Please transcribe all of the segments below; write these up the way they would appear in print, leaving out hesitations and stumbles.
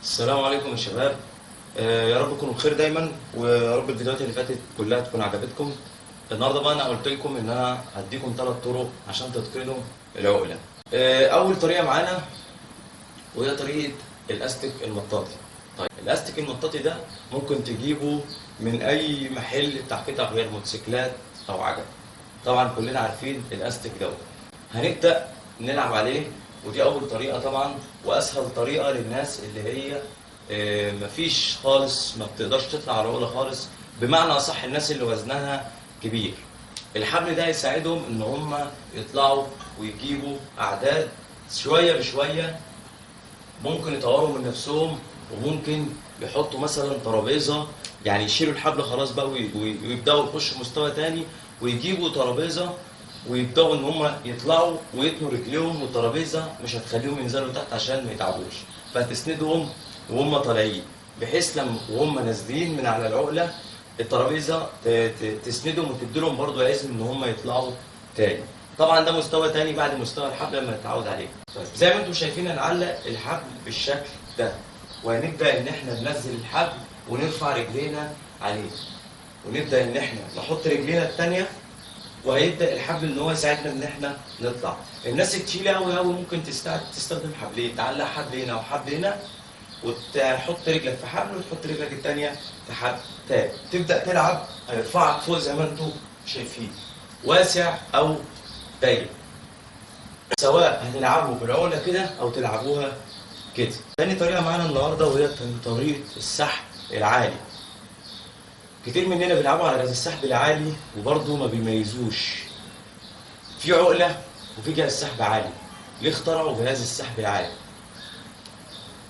السلام عليكم يا شباب. يا رب تكونوا بخير دايما، ويا رب الفيديوهات اللي فاتت كلها تكون عجبتكم. النهارده بقى انا قلت لكم ان انا هديكم 3 طرق عشان تتقنوا العقله. اول طريقه معانا وهي طريقه الاستك المطاطي. طيب الاستك المطاطي ده ممكن تجيبه من اي محل بتاع قطع غيار موتوسيكلات او عجل. طبعا كلنا عارفين الاستك دوت. هنبدا نلعب عليه، ودي اول طريقه طبعا واسهل طريقه للناس اللي هي مفيش خالص، ما بتقدرش تطلع على العقله خالص، بمعنى اصح الناس اللي وزنها كبير. الحبل ده يساعدهم ان هم يطلعوا ويجيبوا اعداد شويه بشويه. ممكن يطوروا من نفسهم، وممكن يحطوا مثلا ترابيزه، يعني يشيلوا الحبل خلاص بقى ويبداوا يخشوا مستوى تاني، ويجيبوا ترابيزه ويبداوا ان هم يطلعوا ويتنوا رجليهم، والترابيزه مش هتخليهم ينزلوا تحت عشان ما يتعبوش، فتسندهم وهم طالعين، بحيث لما وهم نازلين من على العقله الترابيزه تسندهم وتديلهم برضه عزم ان هم يطلعوا تاني. طبعا ده مستوى تاني بعد مستوى الحبل لما نتعود عليه. طيب زي ما انتم شايفين هنعلق الحبل بالشكل ده، وهنبدا ان احنا ننزل الحبل ونرفع رجلينا عليه، ونبدا ان احنا نحط رجلينا الثانيه، وهيبدا الحبل ان هو يساعدنا ان احنا نطلع. الناس التقيله قوي قوي ممكن تستخدم حبلين، تعلق حبل هنا وحبل هنا، وتحط رجلك في حبل وتحط رجلك الثانيه في حبل تاني، تبدا تلعب هيرفعك فوق زي ما انتم شايفين، واسع او ضيق، سواء هتلعبوا بالعقله كده او تلعبوها كده. تاني طريقه معانا النهارده وهي طريقه السحب العالي. كتير مننا بيلعبوا على جهاز السحب العالي وبرضه ما بيميزوش في عقله وفي جهاز سحب عالي. ليه اخترعوا جهاز السحب العالي؟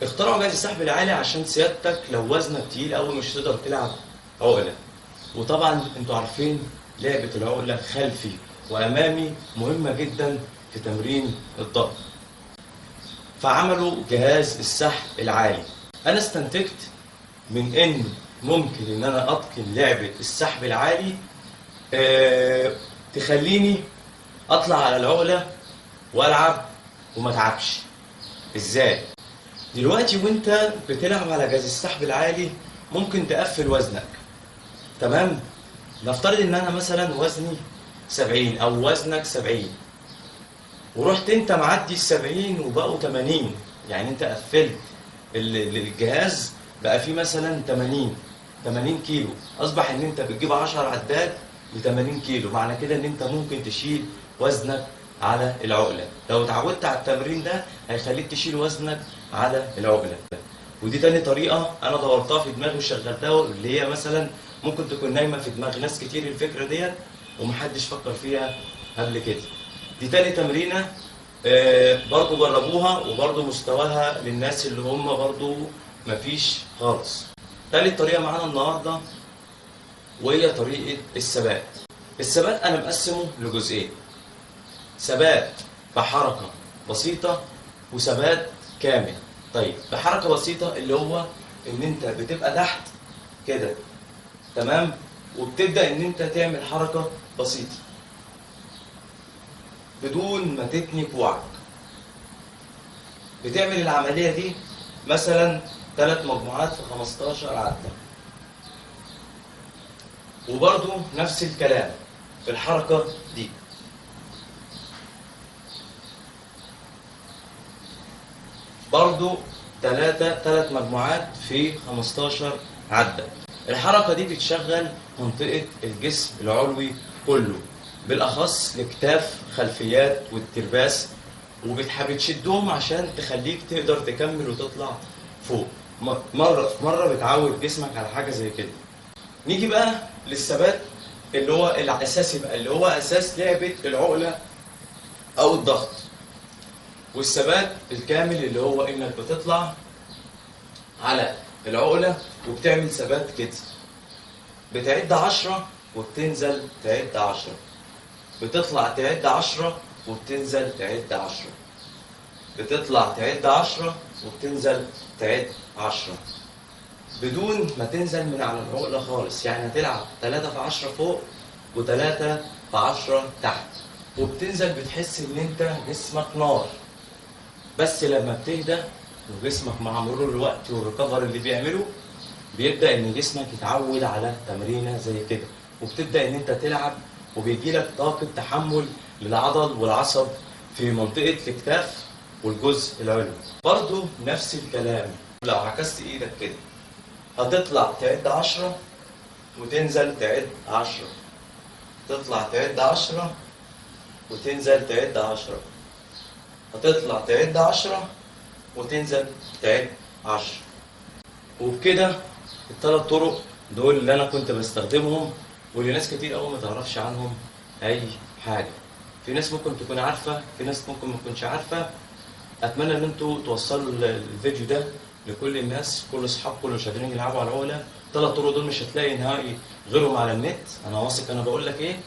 اخترعوا جهاز السحب العالي عشان سيادتك لو وزنك تقيل قوي مش هتقدر تلعب عقله. وطبعا انتوا عارفين لعبه العقله خلفي وامامي مهمه جدا في تمرين الضغط، فعملوا جهاز السحب العالي. انا استنتجت من ان ممكن ان انا اتقن لعبه السحب العالي تخليني اطلع على العقله والعب وما اتعبش. ازاي؟ دلوقتي وانت بتلعب على جهاز السحب العالي ممكن تقفل وزنك، تمام؟ نفترض ان انا مثلا وزني 70 او وزنك 70، ورحت انت معدي ال70 وبقوا 80، يعني انت قفلت الجهاز بقى فيه مثلا 80 كيلو، اصبح ان انت بتجيب 10 عداد ل 80 كيلو، معنى كده ان انت ممكن تشيل وزنك على العقله. لو اتعودت على التمرين ده هيخليك تشيل وزنك على العقله. ودي تاني طريقه انا دورتها في دماغي وشغلتها، اللي هي مثلا ممكن تكون نايمه في دماغ ناس كتير الفكره ديت ومحدش فكر فيها قبل كده. دي تاني تمرينه برضو جربوها، وبرضو مستواها للناس اللي هم برضو مفيش خالص. تالت طريقه معانا النهارده وهي طريقه الثبات. الثبات انا مقسمه لجزئين: ثبات بحركه بسيطه وثبات كامل. طيب بحركه بسيطه اللي هو ان انت بتبقى تحت كده، تمام، وبتبدا ان انت تعمل حركه بسيطه بدون ما تتني كوعك. بتعمل العمليه دي مثلا 3 مجموعات في 15 عده. وبرضو نفس الكلام في الحركه دي، برضو 3 مجموعات في 15 عدة. الحركة دي بتشغل منطقة الجسم العلوي كله، بالأخص الكتاف خلفيات والترباس، وبتشدهم عشان تخليك تقدر تكمل وتطلع فوق. مرة بتعود جسمك على حاجة زي كده. نيجي بقى للثبات اللي هو الأساسي بقى، اللي هو أساس لعبة العقلة أو الضغط. والثبات الكامل اللي هو انك بتطلع على العقلة وبتعمل ثبات كده، بتعد 10 وبتنزل تعد 10، بتطلع تعد 10 وبتنزل تعد 10، بتطلع تعد 10 وبتنزل تعد 10، بدون ما تنزل من على العقلة خالص. يعني هتلعب 3 في 10 فوق و3 في 10 تحت، وبتنزل بتحس ان انت جسمك نار. بس لما بتهدى وجسمك مع مرور الوقت والريكفري اللي بيعمله بيبدأ إن جسمك يتعود على تمرينة زي كده، وبتبدأ إن أنت تلعب وبيجيلك طاقة تحمل للعضل والعصب في منطقة الكتاف والجزء العلوي. برضو نفس الكلام، لو عكست إيدك كده هتطلع تعد 10 وتنزل تعد 10، تطلع تعد 10 وتنزل تعد 10، هتطلع تعد 10 وتنزل تعد 10. وبكده الثلاث طرق دول اللي انا كنت بستخدمهم، واللي ناس كتير قوي ما تعرفش عنهم اي حاجه. في ناس ممكن تكون عارفه، في ناس ممكن ما تكونش عارفه. اتمنى ان انتوا توصلوا الفيديو ده لكل الناس، كل اصحابكم اللي مش قادرين يلعبوا على العقله. الثلاث طرق دول مش هتلاقي نهائي غيرهم على النت، انا واثق انا بقول لك ايه.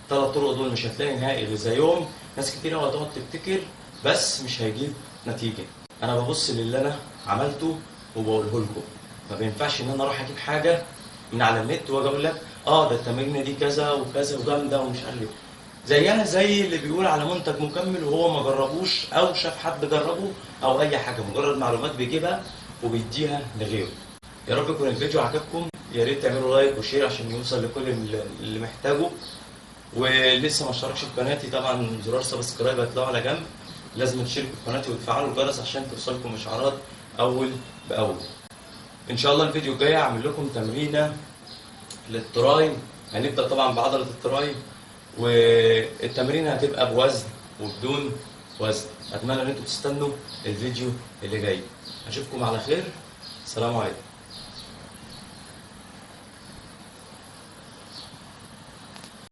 الثلاث طرق دول مش هتلاقي نهائي غير زيهم. ناس كتير قوي هتقعد تبتكر بس مش هيجيب نتيجه. انا ببص للي انا عملته وبقوله لكم. ما بينفعش ان انا اروح اجيب حاجه من على النت واجي اقول لك ده التمرينه دي كذا وكذا وجامده ومش عارف ايه. زيها زي اللي بيقول على منتج مكمل وهو ما جربوش او شاف حد جربه او اي حاجه، مجرد معلومات بيجيبها وبيديها لغيره. يا رب يكون الفيديو عجبكم، يا ريت تعملوا لايك وشير عشان يوصل لكل اللي محتاجه. ولسه ما اشتركش في قناتي طبعا زرار سبسكرايب هتلاقوه على جنب، لازم تشتركوا في قناتي وتفعلوا الجرس عشان توصلكم اشعارات اول باول. ان شاء الله الفيديو الجاي هعمل لكم تمرينه للتراي، هنبدا طبعا بعضله التراي، والتمرين هتبقى بوزن وبدون وزن. اتمنى ان انتم تستنوا الفيديو اللي جاي. اشوفكم على خير، السلام عليكم.